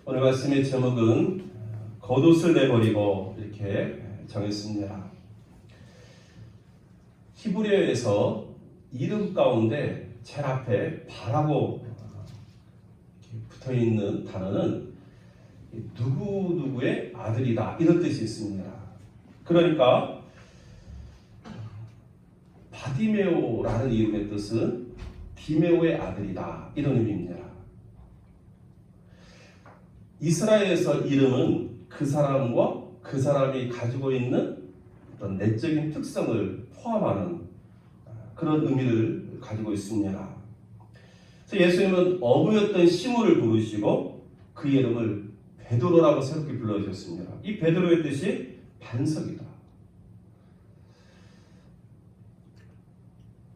오늘 말씀의 제목은 겉옷을 내버리고 이렇게 정했습니다. 히브리어에서 이름 가운데 제일 앞에 바라고 붙어있는 단어는 누구누구의 아들이다 이런 뜻이 있습니다. 그러니까 바디메오라는 이름의 뜻은 디메오의 아들이다 이런 의미입니다. 이스라엘에서 이름은 그 사람과 그 사람이 가지고 있는 어떤 내적인 특성을 포함하는 그런 의미를 가지고 있습니다. 그래서 예수님은 어부였던 시몬을 부르시고 그 이름을 베드로라고 새롭게 불러주셨습니다. 이 베드로의 뜻이 반석이다.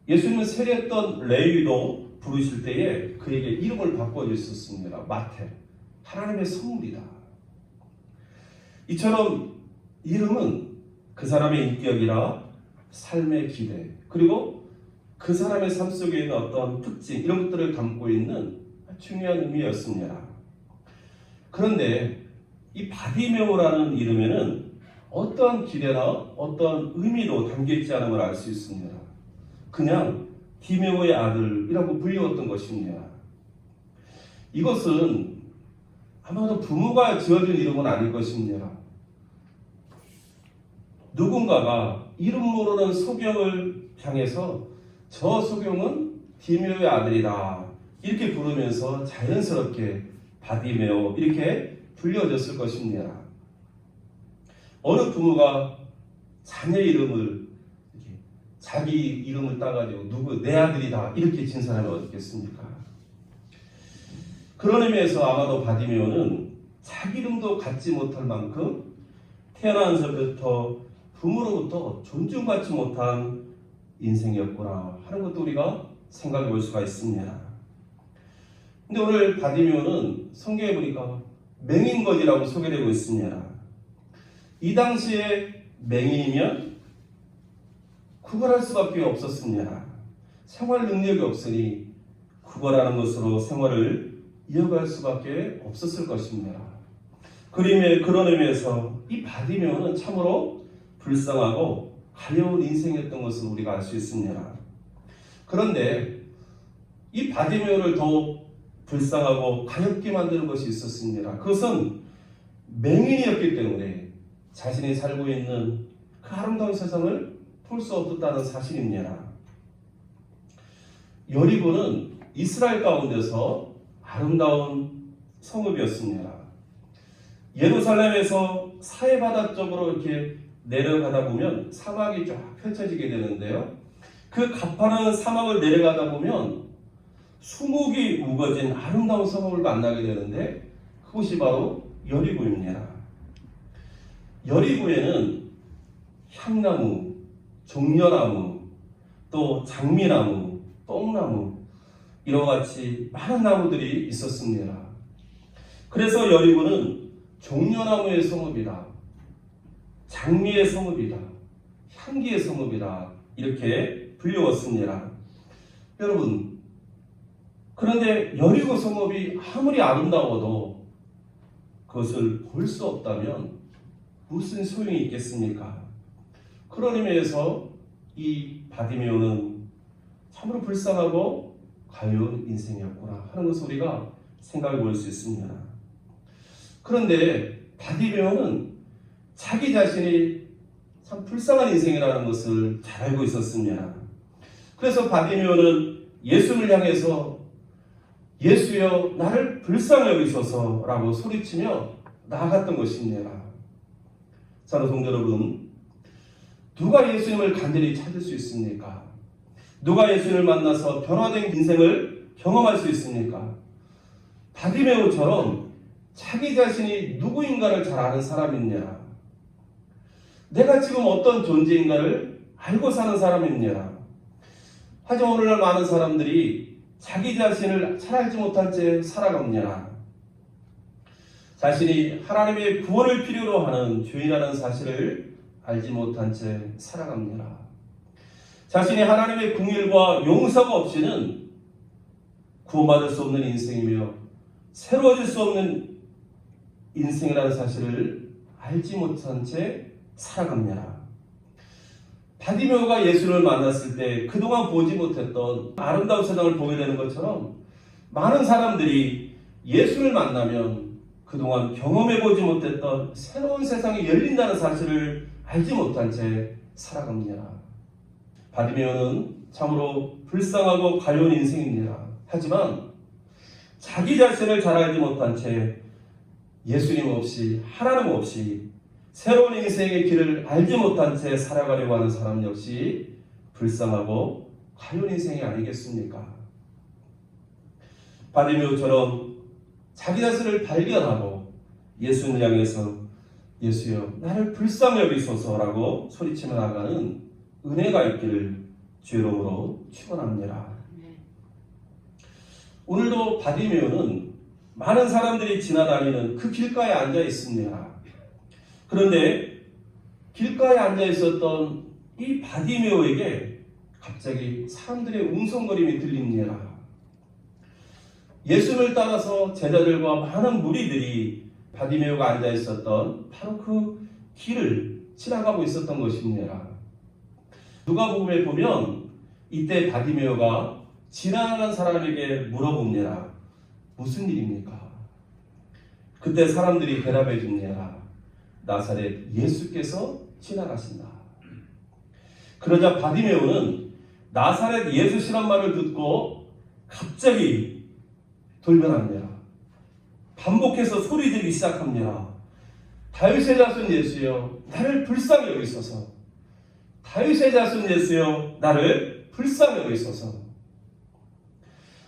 예수님은 세례했던 레위도 부르실 때에 그에게 이름을 바꿔주셨습니다. 마태. 하나님의 선물이다. 이처럼 이름은 그 사람의 인격이나 삶의 기대 그리고 그 사람의 삶 속에 있는 어떤 특징 이런 것들을 담고 있는 중요한 의미였습니다. 그런데 이 바디메오라는 이름에는 어떠한 기대나 어떠한 의미도 담겨있지 않은 걸 알 수 있습니다. 그냥 디메오의 아들이라고 불리웠던 것입니다. 이것은 아마도 부모가 지어준 이름은 아닐 것입니다. 누군가가 이름 모르는 소경을 향해서 저 소경은 디메오의 아들이다 이렇게 부르면서 자연스럽게 바디메오 이렇게 불려졌을 것입니다. 어느 부모가 자녀 이름을 자기 이름을 따가지고 누구 내 아들이다 이렇게 진 사람이 어디 있겠습니까? 그런 의미에서 아마도 바디메오는 자기 이름도 갖지 못할 만큼 태어나면서부터 부모로부터 존중받지 못한 인생이었구나 하는 것도 우리가 생각해 볼 수가 있습니다. 근데 오늘 바디메오는 성경에 보니까 맹인거지라고 소개되고 있습니다. 이 당시에 맹인이면 구걸할 수밖에 없었습니다. 생활 능력이 없으니 구걸하는 것으로 생활을 이어갈 수밖에 없었을 것입니다. 그런 의미에서 이 바디메오는 참으로 불쌍하고 가려운 인생이었던 것을 우리가 알 수 있습니다. 그런데 이 바디메오를 더욱 불쌍하고 가렵게 만드는 것이 있었습니다. 그것은 맹인이었기 때문에 자신이 살고 있는 그 아름다운 세상을 볼 수 없었다는 사실입니다. 여리고는 이스라엘 가운데서 아름다운 성읍이었습니다. 예루살렘에서 사해바다 쪽으로 이렇게 내려가다 보면 사막이 쫙 펼쳐지게 되는데요. 그 가파른 사막을 내려가다 보면 수목이 우거진 아름다운 성읍을 만나게 되는데 그곳이 바로 여리고입니다. 여리고에는 향나무, 종려나무, 또 장미나무, 뽕나무 이와 같이 많은 나무들이 있었습니다. 그래서 여리고는 종려나무의 성읍이다, 장미의 성읍이다, 향기의 성읍이다 이렇게 불리웠습니다. 여러분, 그런데 여리고 성읍이 아무리 아름다워도 그것을 볼 수 없다면 무슨 소용이 있겠습니까? 그런 의미에서 이 바디메오는 참으로 불쌍하고 가벼운 인생이었구나 하는 것을 우리가 생각해 볼 수 있습니다. 그런데 바디메오는 자기 자신이 참 불쌍한 인생이라는 것을 잘 알고 있었습니다. 그래서 바디메오는 예수를 향해서 예수여 나를 불쌍히 여기소서 라고 소리치며 나아갔던 것입니다. 사랑하는 성도 여러분, 누가 예수님을 간절히 찾을 수 있습니까? 누가 예수님을 만나서 변화된 인생을 경험할 수 있습니까? 바디메오처럼 자기 자신이 누구인가를 잘 아는 사람입니다. 내가 지금 어떤 존재인가를 알고 사는 사람입니다. 하지만 오늘날 많은 사람들이 자기 자신을 잘 알지 못한 채 살아갑니다. 자신이 하나님의 구원을 필요로 하는 죄인이라는 사실을 알지 못한 채 살아갑니다. 자신이 하나님의 긍휼과 용서가 없이는 구원받을 수 없는 인생이며 새로워질 수 없는 인생이라는 사실을 알지 못한 채 살아갑니다. 바디메오가 예수를 만났을 때 그동안 보지 못했던 아름다운 세상을 보게 되는 것처럼 많은 사람들이 예수를 만나면 그동안 경험해보지 못했던 새로운 세상이 열린다는 사실을 알지 못한 채 살아갑니다. 바디메오는 참으로 불쌍하고 가려운 인생입니다. 하지만 자기 자신을 잘 알지 못한 채 예수님 없이 하나님 없이 새로운 인생의 길을 알지 못한 채 살아가려고 하는 사람 역시 불쌍하고 가려운 인생이 아니겠습니까? 바디메오처럼 자기 자신을 발견하고 예수님을 향해서 예수여 나를 불쌍히 여기소서라고 소리치며 나가는 은혜가 있기를 주의 이름으로 축원합니다. 오늘도 바디메오는 많은 사람들이 지나다니는 그 길가에 앉아 있습니다. 그런데 길가에 앉아 있었던 이 바디메오에게 갑자기 사람들의 웅성거림이 들립니다. 예수를 따라서 제자들과 많은 무리들이 바디메오가 앉아 있었던 바로 그 길을 지나가고 있었던 것입니다. 누가복음에 보면 이때 바디메오가 지나가는 사람에게 물어봅니다. 무슨 일입니까? 그때 사람들이 대답해 줍니다. 나사렛 예수께서 지나가신다. 그러자 바디메오는 나사렛 예수시란 말을 듣고 갑자기 돌변합니다. 반복해서 소리 지르기 시작합니다. 다윗의 자손 예수여 나를 불쌍히 여기소서. 다윗의 자손 예수여 나를 불쌍히 여기소서.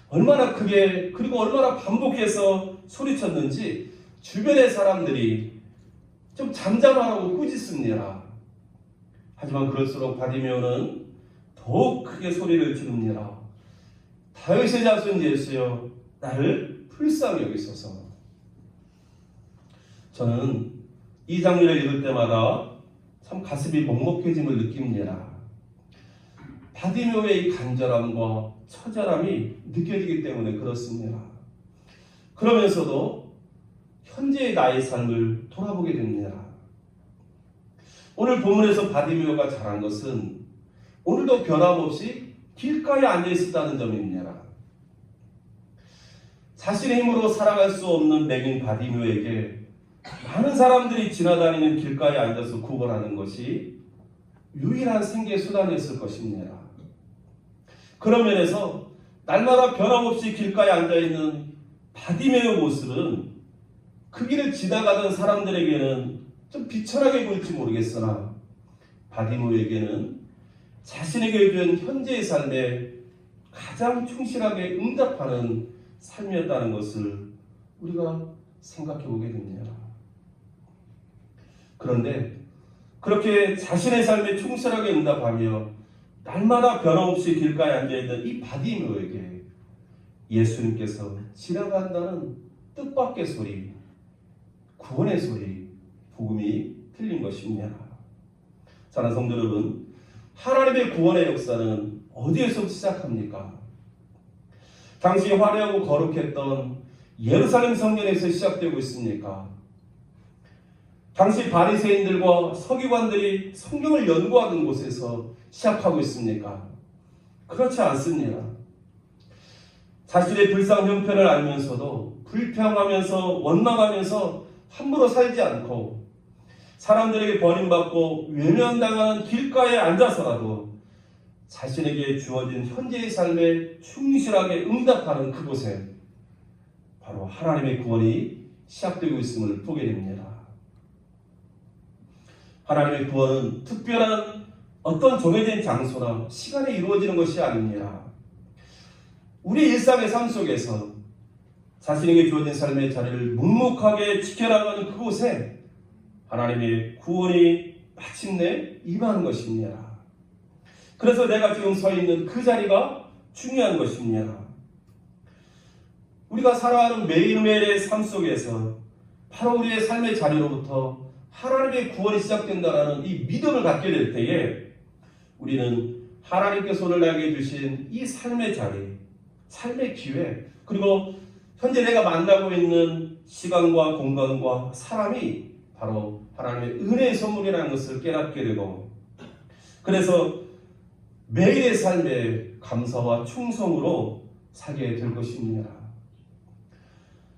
얼마나 크게 그리고 얼마나 반복해서 소리쳤는지 주변의 사람들이 좀 잠잠하라고 꾸짖습니다. 하지만 그럴수록 바디메오는 더욱 크게 소리를 지릅니다. 다윗의 자손 예수여 나를 불쌍히 여기소서. 저는 이 장면을 읽을 때마다 참 가슴이 먹먹해짐을 느낍니다. 바디메오의 이 간절함과 처절함이 느껴지기 때문에 그렇습니다. 그러면서도 현재의 나의 삶을 돌아보게 됩니다. 오늘 본문에서 바디메오가 잘한 것은 오늘도 변함없이 길가에 앉아 있었다는 점입니다. 자신의 힘으로 살아갈 수 없는 맹인 바디메오에게 많은 사람들이 지나다니는 길가에 앉아서 구걸하는 것이 유일한 생계 수단이었을 것입니다. 그런 면에서 날마다 변함없이 길가에 앉아있는 바디메오 모습은 그 길을 지나가던 사람들에게는 좀 비천하게 보일지 모르겠으나 바디메오에게는 자신에게 준 현재의 삶에 가장 충실하게 응답하는 삶이었다는 것을 우리가 생각해 보게 됩니다. 그런데 그렇게 자신의 삶에 충실하게 응답하며 날마다 변함없이 길가에 앉아있던 이 바디메오에게 예수님께서 지나간다는 뜻밖의 소리, 구원의 소리, 복음이 들린 것입니다. 사랑하는 성도 여러분, 하나님의 구원의 역사는 어디에서 시작합니까? 당시 화려하고 거룩했던 예루살렘 성전에서 시작되고 있습니까? 당시 바리새인들과 서기관들이 성경을 연구하는 곳에서 시작하고 있습니까? 그렇지 않습니다. 자신의 불쌍 형편을 알면서도 불평하면서 원망하면서 함부로 살지 않고 사람들에게 버림받고 외면당하는 길가에 앉아서라도 자신에게 주어진 현재의 삶에 충실하게 응답하는 그곳에 바로 하나님의 구원이 시작되고 있음을 보게 됩니다. 하나님의 구원은 특별한 어떤 정해진 장소나 시간에 이루어지는 것이 아닙니다. 우리 일상의 삶 속에서 자신에게 주어진 삶의 자리를 묵묵하게 지켜나가는 그곳에 하나님의 구원이 마침내 임하는 것입니다. 그래서 내가 지금 서 있는 그 자리가 중요한 것입니다. 우리가 살아가는 매일매일의 삶 속에서 바로 우리의 삶의 자리로부터 하나님의 구원이 시작된다는 이 믿음을 갖게 될 때에 우리는 하나님께서 오늘 나에게 주신 이 삶의 자리, 삶의 기회, 그리고 현재 내가 만나고 있는 시간과 공간과 사람이 바로 하나님의 은혜의 선물이라는 것을 깨닫게 되고, 그래서 매일의 삶에 감사와 충성으로 살게 될 것입니다.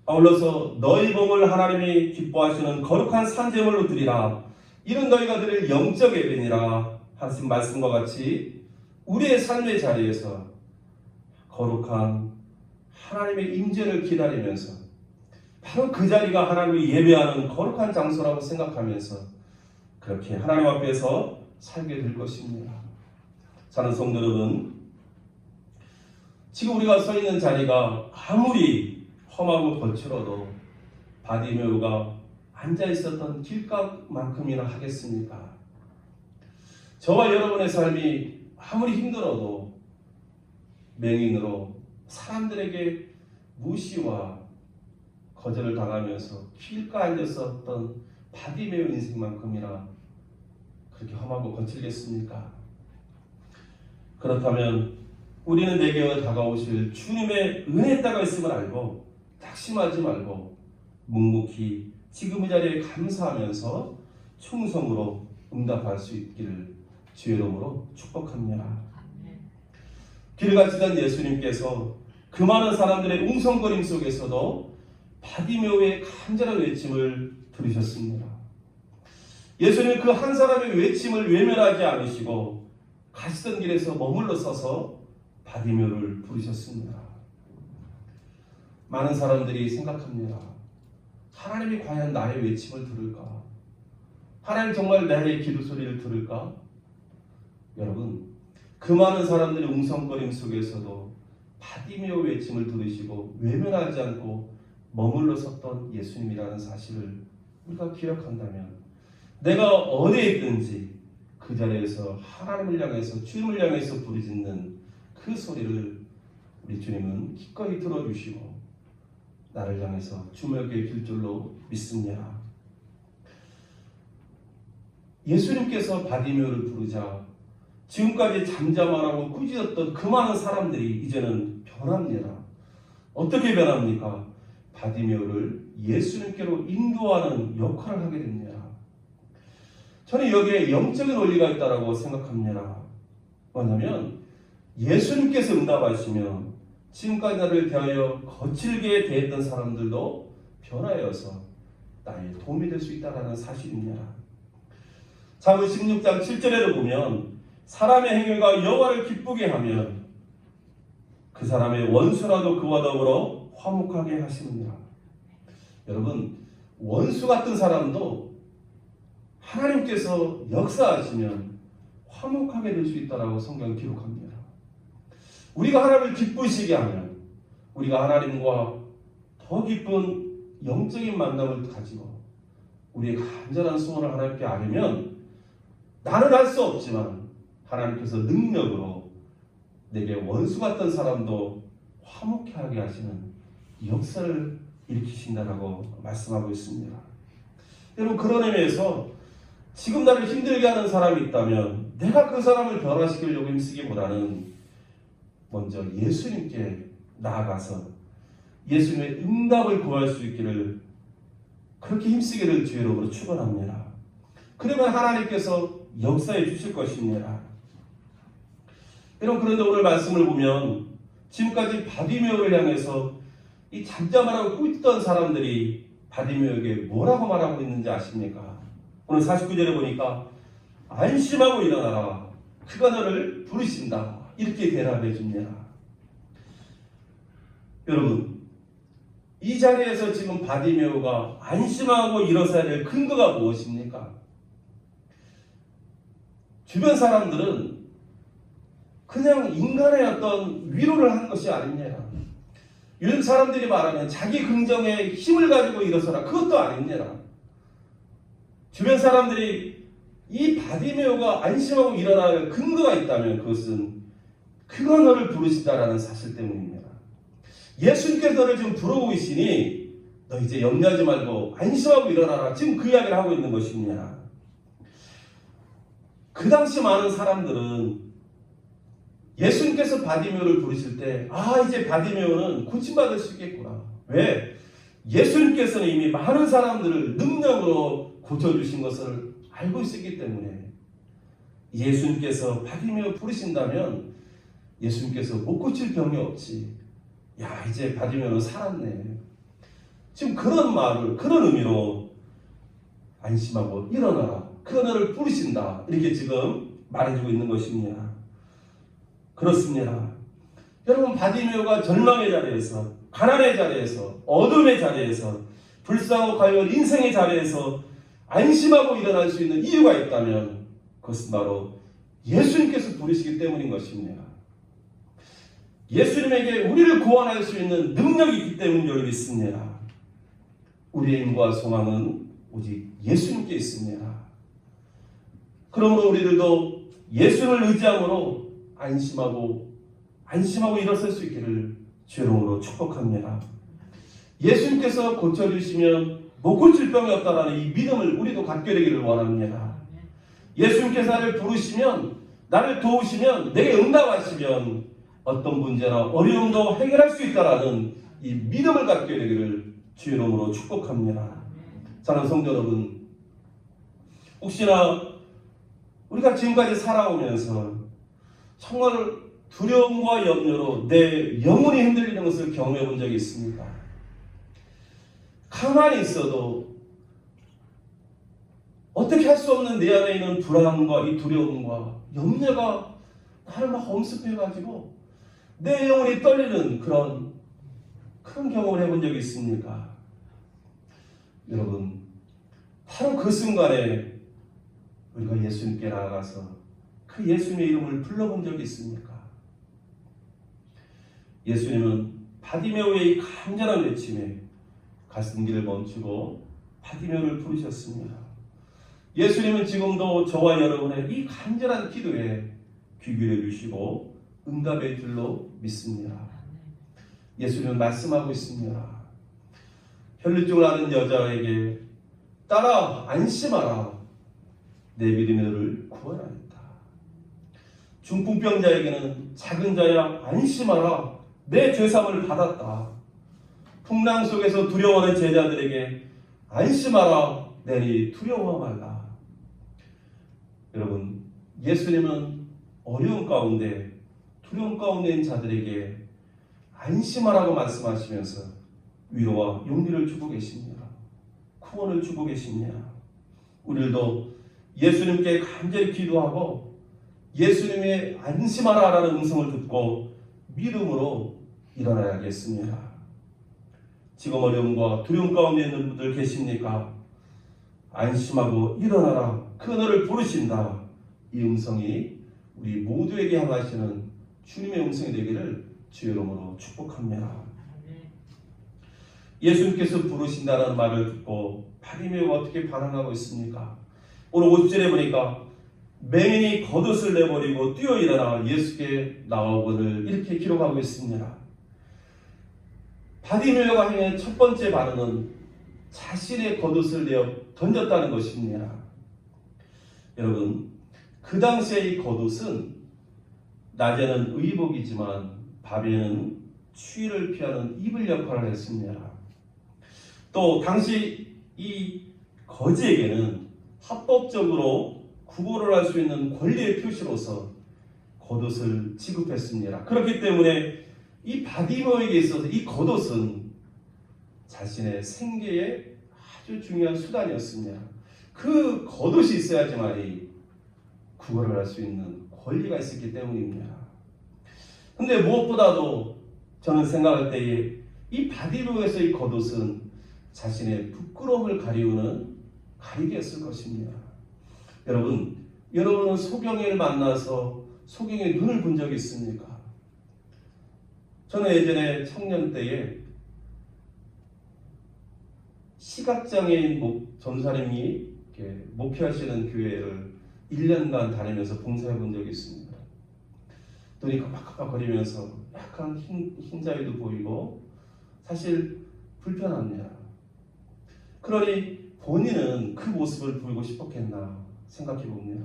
아울러서 너희 복을 하나님이 기뻐하시는 거룩한 산제물로 드리라. 이는 너희가 드릴 영적 예배니라 하신 말씀과 같이 우리의 삶의 자리에서 거룩한 하나님의 임재를 기다리면서 바로 그 자리가 하나님을 예배하는 거룩한 장소라고 생각하면서 그렇게 하나님 앞에서 살게 될 것입니다. 사랑하는 성도 여러분, 지금 우리가 서 있는 자리가 아무리 험하고 거칠어도 바디메오가 앉아 있었던 길가만큼이나 하겠습니까? 저와 여러분의 삶이 아무리 힘들어도 맹인으로 사람들에게 무시와 거절을 당하면서 길가에 앉았었던 바디메오 인생만큼이나 그렇게 험하고 거칠겠습니까? 그렇다면 우리는 내게 다가오실 주님의 은혜에 따가 있음을 알고 낙심하지 말고 묵묵히 지금 이 자리에 감사하면서 충성으로 응답할 수 있기를 주의 이름으로 축복합니다. 길을 가시던 예수님께서 그 많은 사람들의 웅성거림 속에서도 바디메오의 간절한 외침을 들으셨습니다. 예수님은 그 한 사람의 외침을 외면하지 않으시고 가시던 길에서 머물러 서서 바디메오를 부르셨습니다. 많은 사람들이 생각합니다. 하나님이 과연 나의 외침을 들을까? 하나님 정말 나의 기도 소리를 들을까? 여러분, 그 많은 사람들의 웅성거림 속에서도 바디메오 외침을 들으시고 외면하지 않고 머물러 섰던 예수님이라는 사실을 우리가 기억한다면 내가 어디에 있든지 그 자리에서 하나님을 향해서 주님을 향해서 부르짖는 그 소리를 우리 주님은 기꺼이 들어주시고 나를 향해서 주목의 길 줄로 믿습니다. 예수님께서 바디메오를 부르자 지금까지 잠잠하라고 꾸짖었던 그 많은 사람들이 이제는 변합니다. 어떻게 변합니까? 바디메오를 예수님께로 인도하는 역할을 하게 됩니다. 저는 여기에 영적인 원리가 있다고 생각합니다. 뭐냐면 예수님께서 응답하시면 지금까지 나를 대하여 거칠게 대했던 사람들도 변화여서 나의 도움이 될 수 있다는 사실입니다. 잠언 16장 7절에도 보면 사람의 행위가 여호와를 기쁘게 하면 그 사람의 원수라도 그와 더불어 화목하게 하십니다. 여러분, 원수 같은 사람도 하나님께서 역사하시면 화목하게 될 수 있다고 성경은 기록합니다. 우리가 하나님을 기쁘시게 하면 우리가 하나님과 더 깊은 영적인 만남을 가지고 우리의 간절한 소원을 하나님께 아뢰면 나는 할 수 없지만 하나님께서 능력으로 내게 원수 같던 사람도 화목해 하게 하시는 역사를 일으키신다라고 말씀하고 있습니다. 여러분, 그런 의미에서 지금 나를 힘들게 하는 사람이 있다면 내가 그 사람을 변화시키려고 힘쓰기보다는 먼저 예수님께 나아가서 예수님의 응답을 구할 수 있기를 그렇게 힘쓰기를 주의 이름으로 축원합니다. 그러면 하나님께서 역사해 주실 것입니다. 여러분, 그런데 오늘 말씀을 보면 지금까지 바디메오를 향해서 이 잠잠하라고 꾸짖던 사람들이 바디메오에게 뭐라고 말하고 있는지 아십니까? 오늘 49절에 보니까 안심하고 일어나라. 그가 너를 부르신다. 이렇게 대답해 줍니다. 여러분, 이 자리에서 지금 바디메오가 안심하고 일어서야 될 근거가 무엇입니까? 주변 사람들은 그냥 인간의 어떤 위로를 한 것이 아닙니다. 요즘 사람들이 말하면 자기 긍정에 힘을 가지고 일어서라. 그것도 아닙니다. 주변 사람들이 이 바디메오가 안심하고 일어날 근거가 있다면 그것은 그가 너를 부르시다라는 사실 때문입니다. 예수님께서 너를 지금 부르고 계시니 너 이제 염려하지 말고 안심하고 일어나라. 지금 그 이야기를 하고 있는 것입니다. 그 당시 많은 사람들은 예수님께서 바디메오를 부르실 때 이제 바디메오는 고침받을 수 있겠구나. 왜? 예수님께서는 이미 많은 사람들을 능력으로 고쳐주신 것을 알고 있었기 때문에 예수님께서 바디메오 부르신다면 예수님께서 못 고칠 병이 없지. 야, 이제 바디메오는 살았네. 지금 그런 말을, 그런 의미로 안심하고 일어나라. 그너를 부르신다. 이렇게 지금 말해주고 있는 것입니다. 그렇습니다. 여러분, 바디메오가 절망의 자리에서, 가난의 자리에서, 어둠의 자리에서, 불쌍하고 가요한 인생의 자리에서 안심하고 일어날 수 있는 이유가 있다면 그것은 바로 예수님께서 부르시기 때문인 것입니다. 예수님에게 우리를 구원할 수 있는 능력이 있기 때문인 줄 믿습니다. 우리의 힘과 소망은 오직 예수님께 있습니다. 그러므로 우리들도 예수를 의지함으로 안심하고 일어설 수 있기를 주의 이름으로 축복합니다. 예수님께서 고쳐주시면 못 고칠 병이 없다라는 이 믿음을 우리도 갖게 되기를 원합니다. 예수님께서 나를 부르시면, 나를 도우시면, 내게 응답하시면 어떤 문제나 어려움도 해결할 수 있다라는 이 믿음을 갖게 되기를 주의 이름으로 축복합니다. 사랑하는 성도 여러분, 혹시나 우리가 지금까지 살아오면서 정말 두려움과 염려로 내 영혼이 흔들리는 것을 경험해 본 적이 있습니까? 가만히 있어도 어떻게 할 수 없는 내 안에 있는 불안과 이 두려움과 염려가 나를 막 엄습해가지고 내 영혼이 떨리는 그런 경험을 해본 적이 있습니까? 여러분, 바로 그 순간에 우리가 예수님께 나아가서 그 예수님의 이름을 불러본 적이 있습니까? 예수님은 바디메오의 이 간절한 외침에 가슴길을 멈추고 바디메오를 부르셨습니다. 예수님은 지금도 저와 여러분의 이 간절한 기도에 귀 기울여 주시고 응답의 줄로 믿습니다. 예수님은 말씀하고 있습니다. 혈루증을 앓는 여자에게 따라 안심하라. 내 믿음이 너를 구원하였다. 중풍병자에게는 작은 자야 안심하라. 내 죄사함을 받았다. 풍랑 속에서 두려워하는 제자들에게 안심하라. 내니 두려워 말라. 여러분, 예수님은 어려운 가운데, 두려움 가운데 있는 자들에게 안심하라고 말씀하시면서 위로와 용기를 주고 계십니다. 구원을 주고 계십니다. 우리들도 예수님께 간절히 기도하고 예수님의 안심하라라는 음성을 듣고 믿음으로 일어나야겠습니다. 지금 어려움과 두려움 가운데 있는 분들 계십니까? 안심하고 일어나라. 그 너를 부르신다. 이 음성이 우리 모두에게 향하시는 주님의 음성이 되기를 주의 이름으로 축복합니다. 예수님께서 부르신다는 말을 듣고 바디메오가 어떻게 반응하고 있습니까? 오늘 50절에 보니까 맹인이 겉옷을 내버리고 뛰어 일어나 예수께 나오거늘 이렇게 기록하고 있습니다. 바디메오가 행한 첫 번째 반응은 자신의 겉옷을 내어 던졌다는 것입니다. 여러분, 그 당시에 이 겉옷은 낮에는 의복이지만 밤에는 추위를 피하는 이불 역할을 했습니다. 또 당시 이 거지에게는 합법적으로 구걸을 할 수 있는 권리의 표시로서 겉옷을 지급했습니다. 그렇기 때문에 이 바디메오에게 있어서 이 겉옷은 자신의 생계의 아주 중요한 수단이었습니다. 그 겉옷이 있어야지만이 구걸을 할 수 있는 권리가 있었기 때문입니다. 근데 무엇보다도 저는 생각할 때에 이 바디메오에서 이 겉옷은 자신의 부끄러움을 가리우는 가리개였을 것입니다. 여러분은 소경이를 만나서 소경의 눈을 본 적이 있습니까? 저는 예전에 청년 때에 시각장애인 전사님이 목회하시는 교회를 1년간 다니면서 봉사해 본 적이 있습니다. 눈이 깜빡깜빡거리면서 약간 흰자위도 보이고 사실 불편합니다. 그러니 본인은 그 모습을 보이고 싶었겠나 생각해 봅니다.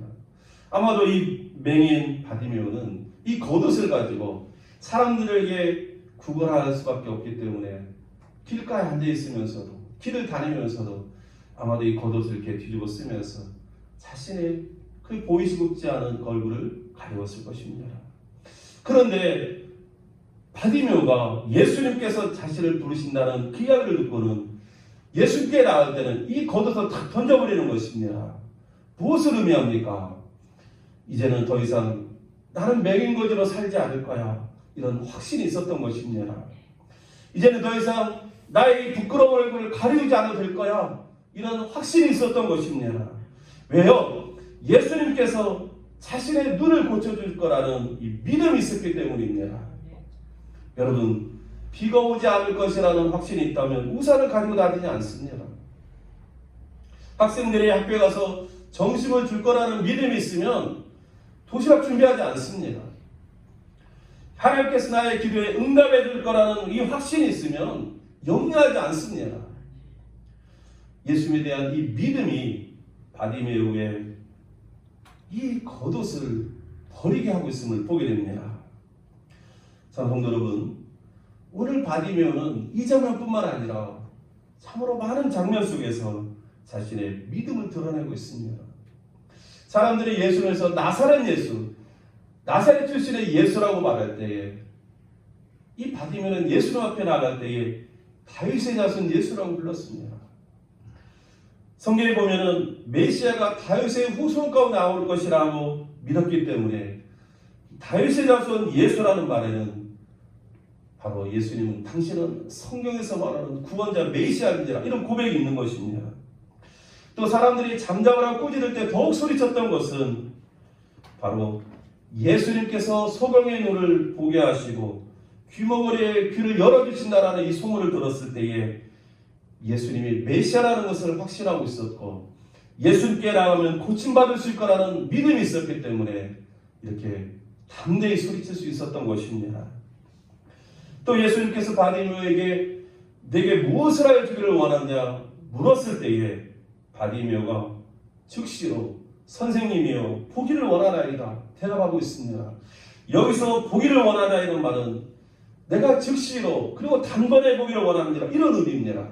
아마도 이 맹인 바디메오는 이 겉옷을 가지고 사람들에게 구걸할 수밖에 없기 때문에 길가에 앉아 있으면서도, 길을 다니면서도 아마도 이 겉옷을 이렇게 뒤집어 쓰면서 자신의 그 보이시지 않은 얼굴을 가리웠을 것입니다. 그런데 바디메오가 예수님께서 자신을 부르신다는 그 이야기를 듣고는 예수님께 나갈 때는 이 겉옷을 탁 던져버리는 것입니다. 무엇을 의미합니까? 이제는 더 이상 나는 맹인거지로 살지 않을 거야. 이런 확신이 있었던 것입니다. 이제는 더 이상 나의 부끄러운 얼굴을 가리우지 않아도 될 거야. 이런 확신이 있었던 것입니다. 왜요? 예수님께서 자신의 눈을 고쳐줄 거라는 이 믿음이 있었기 때문입니다. 여러분, 비가 오지 않을 것이라는 확신이 있다면 우산을 가지고 다니지 않습니다. 학생들이 학교에 가서 점심을 줄 거라는 믿음이 있으면 도시락 준비하지 않습니다. 하나님께서 나의 기도에 응답해 줄 거라는 이 확신이 있으면 염려하지 않습니다. 예수님에 대한 이 믿음이 바디메오의 이 겉옷을 버리게 하고 있음을 보게 됩니다. 자, 성도 여러분, 오늘 바디메오는 이 장면뿐만 아니라 참으로 많은 장면 속에서 자신의 믿음을 드러내고 있습니다. 사람들이 예수님에서 나사렛 예수, 나사렛 출신의 예수라고 말할 때에 이 바디메오는 예수님 앞에 나갈 때에 다윗의 자손 예수라고 불렀습니다. 성경에 보면은 메시아가 다윗의 후손 가운데 나올 것이라고 믿었기 때문에 다윗의 자손 예수라는 말에는 바로 예수님은 당신은 성경에서 말하는 구원자 메시아인지라 이런 고백이 있는 것입니다. 또 사람들이 잠잠을 하고 꾸짖을 때 더욱 소리쳤던 것은 바로 예수님께서 소경의 눈을 보게 하시고 귀머거리의 귀를 열어주신다라는 이 소문을 들었을 때에 예수님이 메시아라는 것을 확신하고 있었고 예수님께 나가면 고침받을 수 있을 거라는 믿음이 있었기 때문에 이렇게 담대히 소리칠 수 있었던 것입니다. 또 예수님께서 바디메오에게 내게 무엇을 하여 주기를 원하느냐 물었을 때에 바디메오가 즉시로 선생님이여 보기를 원하나이다 대답하고 있습니다. 여기서 보기를 원하나이는 말은 내가 즉시로 그리고 단번에 보기를 원합니다 이런 의미입니다.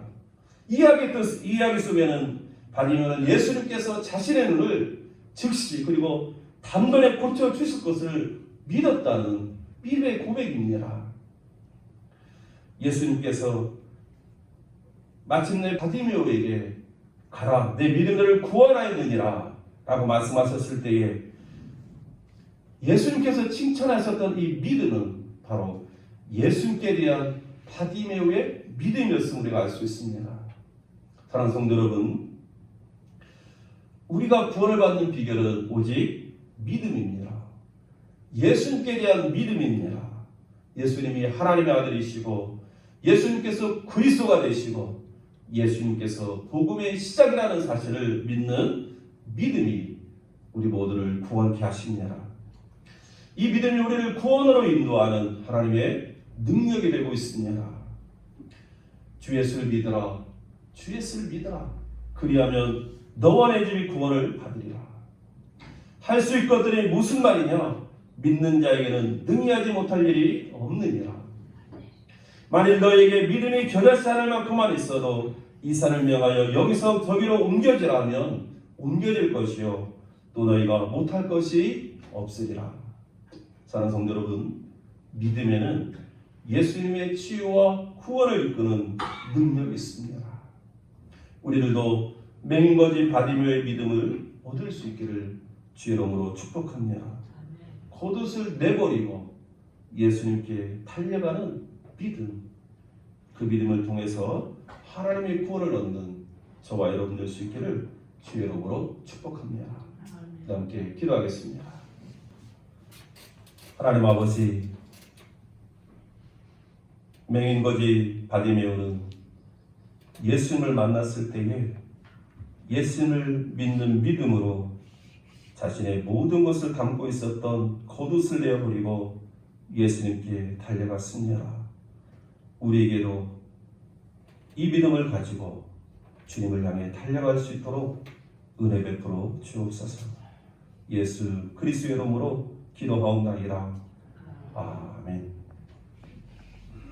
이야기 속에는 바디메오는 예수님께서 자신의 눈을 즉시 그리고 단번에 고쳐주실 것을 믿었다는 믿음의 고백입니다. 예수님께서 마침내 바디메오에게 가라 내 믿음을 구원하였느니라 라고 말씀하셨을 때에 예수님께서 칭찬하셨던 이 믿음은 바로 예수님께 대한 바디메오의 믿음이었음을 우리가 알 수 있습니다. 사랑하는 성도 여러분, 우리가 구원을 받는 비결은 오직 믿음입니다. 예수님께 대한 믿음입니다. 예수님이 하나님의 아들이시고 예수님께서 그리스도가 되시고 예수님께서 복음의 시작이라는 사실을 믿는 믿음이 우리 모두를 구원케 하십니다. 이 믿음이 우리를 구원으로 인도하는 하나님의 능력이 되고 있습니다. 주 예수를 믿으라. 주 예수를 믿으라. 그리하면 너와 내 집이 구원을 받으리라. 할 수 있거든이 무슨 말이냐? 믿는 자에게는 능히하지 못할 일이 없느니라. 만일 너에게 믿음이 겨자씨 하늘 만큼만 있어도 이 산을 명하여 여기서 저기로 옮겨지라면 옮겨질 것이요 또 너희가 못할 것이 없으리라. 사랑하는 성도 여러분, 믿음에는 예수님의 치유와 구원을 이끄는 능력이 있습니다. 우리들도 맹인거지 바디메오의 믿음을 얻을 수 있기를 주의 이름으로 축복합니다. 겉옷을 내버리고 예수님께 달려가는 믿음, 그 믿음을 통해서 하나님의 구원을 얻는 저와 여러분 될 수 있기를 주의 이름으로 축복합니다. 함께 기도하겠습니다. 하나님 아버지, 맹인거지 바디메오는 예수님을 만났을 때에 예수님을 믿는 믿음으로 자신의 모든 것을 담고 있었던 겉옷을 내어버리고 예수님께 달려갔습니다. 우리에게도 이 믿음을 가지고 주님을 향해 달려갈 수 있도록 은혜 베풀어 주옵소서. 예수 그리스도의 이름으로 기도하옵나이다. 아멘.